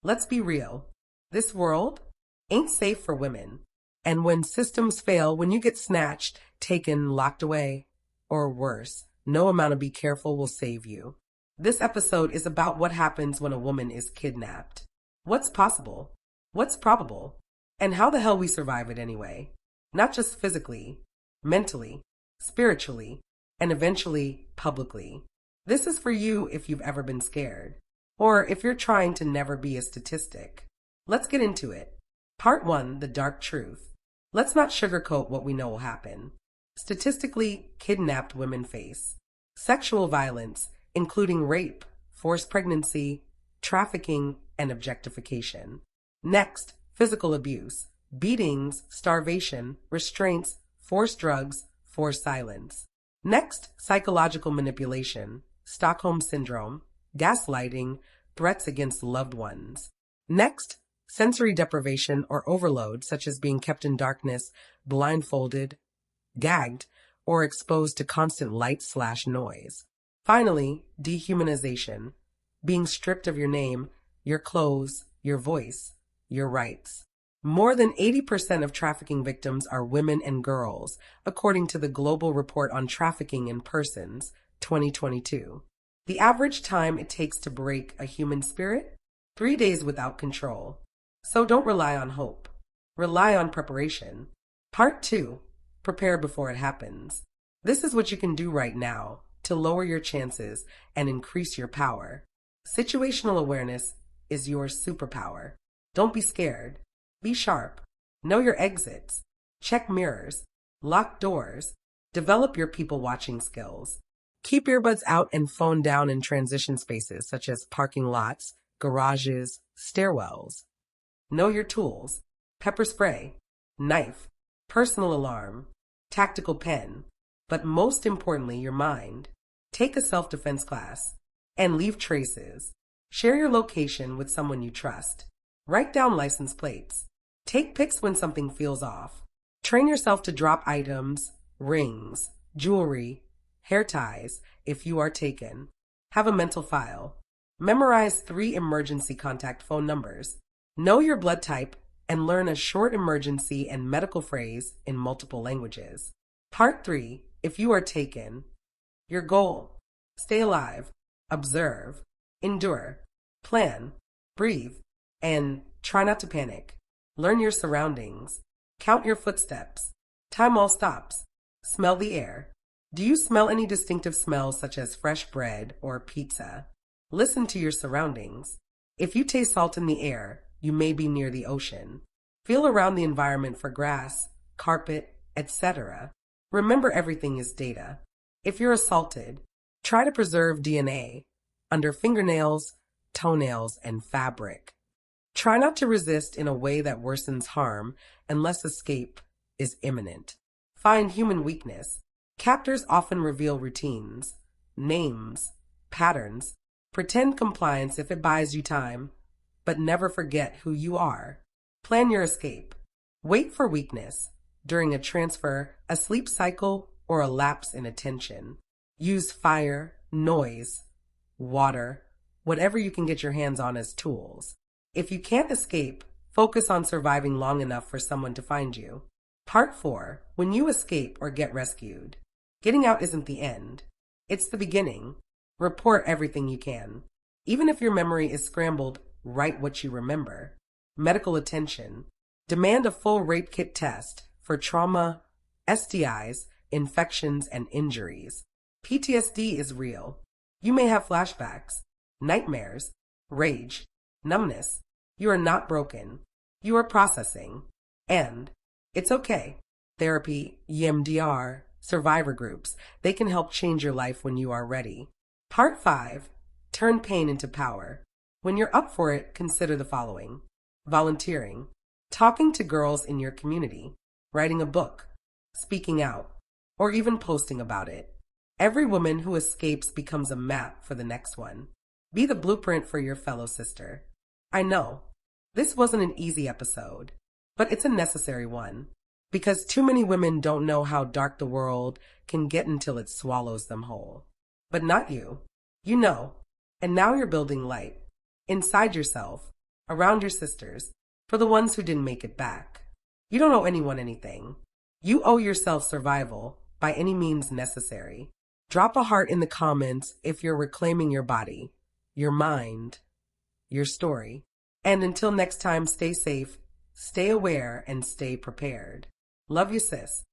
Let's be real. This world ain't safe for women. And when systems fail, when you get snatched, taken, locked away, or worse, no amount of be careful will save you. This episode is about what happens when a woman is kidnapped. What's possible? What's probable? And how the hell we survive it anyway. Not just physically, mentally, spiritually, and eventually publicly. This is for you if you've ever been scared, or if you're trying to never be a statistic. Let's get into it. Part 1, the dark truth. Let's not sugarcoat what we know will happen. Statistically, kidnapped women face sexual violence, including rape, forced pregnancy, trafficking, and objectification. Next, physical abuse, beatings, starvation, restraints, forced drugs, forced silence. Next, psychological manipulation, Stockholm syndrome, gaslighting, threats against loved ones. Next, sensory deprivation or overload, such as being kept in darkness, blindfolded, gagged, or exposed to constant light/noise. Finally, dehumanization, being stripped of your name, your clothes, your voice, your rights. More than 80% of trafficking victims are women and girls, according to the Global Report on Trafficking in Persons, 2022. The average time it takes to break a human spirit? 3 days without control. So don't rely on hope. Rely on preparation. Part 2. Prepare before it happens. This is what you can do right now to lower your chances and increase your power. Situational awareness is your superpower. Don't be scared. Be sharp. Know your exits. Check mirrors. Lock doors. Develop your people-watching skills. Keep earbuds out and phone down in transition spaces such as parking lots, garages, stairwells. Know your tools. Pepper spray, knife, personal alarm, tactical pen, but most importantly, your mind. Take a self-defense class and leave traces. Share your location with someone you trust. Write down license plates. Take pics when something feels off. Train yourself to drop items, rings, jewelry, hair ties if you are taken. Have a mental file. Memorize 3 emergency contact phone numbers. Know your blood type and learn a short emergency and medical phrase in multiple languages. Part 3, if you are taken. Your goal: stay alive, observe, endure, plan, breathe, and try not to panic. Learn your surroundings. Count your footsteps. Time all stops. Smell the air. Do you smell any distinctive smells such as fresh bread or pizza? Listen to your surroundings. If you taste salt in the air, you may be near the ocean. Feel around the environment for grass, carpet, etc. Remember, everything is data. If you're assaulted, try to preserve DNA under fingernails, toenails, and fabric. Try not to resist in a way that worsens harm unless escape is imminent. Find human weakness. Captors often reveal routines, names, patterns. Pretend compliance if it buys you time, but never forget who you are. Plan your escape. Wait for weakness during a transfer, a sleep cycle, or a lapse in attention. Use fire, noise, water, whatever you can get your hands on as tools. If you can't escape, focus on surviving long enough for someone to find you. Part 4, when you escape or get rescued. Getting out isn't the end. It's the beginning. Report everything you can. Even if your memory is scrambled, write what you remember. Medical attention. Demand a full rape kit test for trauma, STIs, infections, and injuries. PTSD is real. You may have flashbacks, nightmares, rage, numbness. You are not broken. You are processing. And it's okay. Therapy, EMDR, survivor groups, they can help change your life when you are ready. Part 5, turn pain into power. When you're up for it, consider the following: volunteering, talking to girls in your community, writing a book, speaking out, or even posting about it. Every woman who escapes becomes a map for the next one. Be the blueprint for your fellow sister. I know, this wasn't an easy episode, but it's a necessary one, because too many women don't know how dark the world can get until it swallows them whole. But not you. You know, and now you're building light inside yourself, around your sisters, for the ones who didn't make it back. You don't owe anyone anything. You owe yourself survival by any means necessary. Drop a heart in the comments if you're reclaiming your body, your mind, your story. And until next time, stay safe, stay aware, and stay prepared. Love you, sis.